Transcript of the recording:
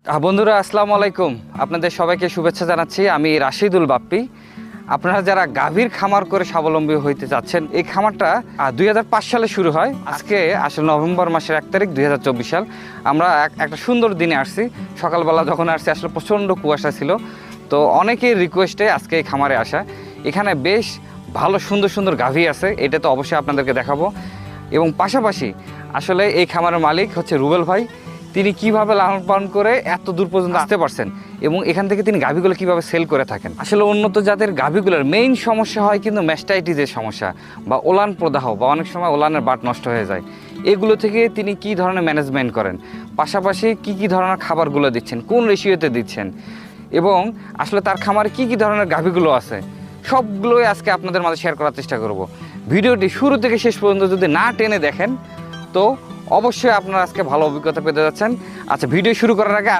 বন্ধুরা আসসালামু আলাইকুম, আপনাদের সবাইকে শুভেচ্ছা জানাচ্ছি। আমি রাশিদুল বাপ্পি। আপনারা যারা গাভীর খামার করে স্বাবলম্বী হইতে চাচ্ছেন, এই খামারটা 2005 সালে শুরু হয়। আজকে আসলে নভেম্বর মাসের 1 তারিখ 2024 সাল। আমরা একটা সুন্দর দিনে আসছি। সকালবেলা যখন আসছি আসলে প্রচণ্ড কুয়াশা ছিল, তো অনেকের রিকোয়েস্টে আজকে এই খামারে আসা। এখানে বেশ ভালো সুন্দর সুন্দর গাভী আছে, এটা তো অবশ্যই আপনাদেরকে দেখাবো। এবং পাশাপাশি আসলে এই খামারের মালিক হচ্ছে রুবেল ভাই। তিনি কিভাবে লালন পালন করে এত দূর পর্যন্ত আসতে পারছেন এবং এখান থেকে তিনি গাভীগুলো কিভাবে সেল করে থাকেন। আসলে উন্নত জাতের গাভীগুলোর মেইন সমস্যা হয় কিন্তু ম্যাস্টাইটিসের সমস্যা বা ওলান প্রদাহ, বা অনেক সময় ওলানের বাট নষ্ট হয়ে যায়। এগুলো থেকে তিনি কি ধরনের ম্যানেজমেন্ট করেন, পাশাপাশি কি ধরনের খাবারগুলো দিচ্ছেন, কোন রেশিওতে দিচ্ছেন, এবং আসলে তার খামারে কি ধরনের গাভীগুলো আছে, সবগুলোই আজকে আপনাদের মাঝে শেয়ার করার চেষ্টা করব। ভিডিওটি শুরু থেকে শেষ পর্যন্ত যদি না টেনে দেখেন তো অবশ্যই আপনারা আজকে ভালো অভিজ্ঞতা পেতে যাচ্ছেন। আচ্ছা, ভিডিও শুরু করার আগে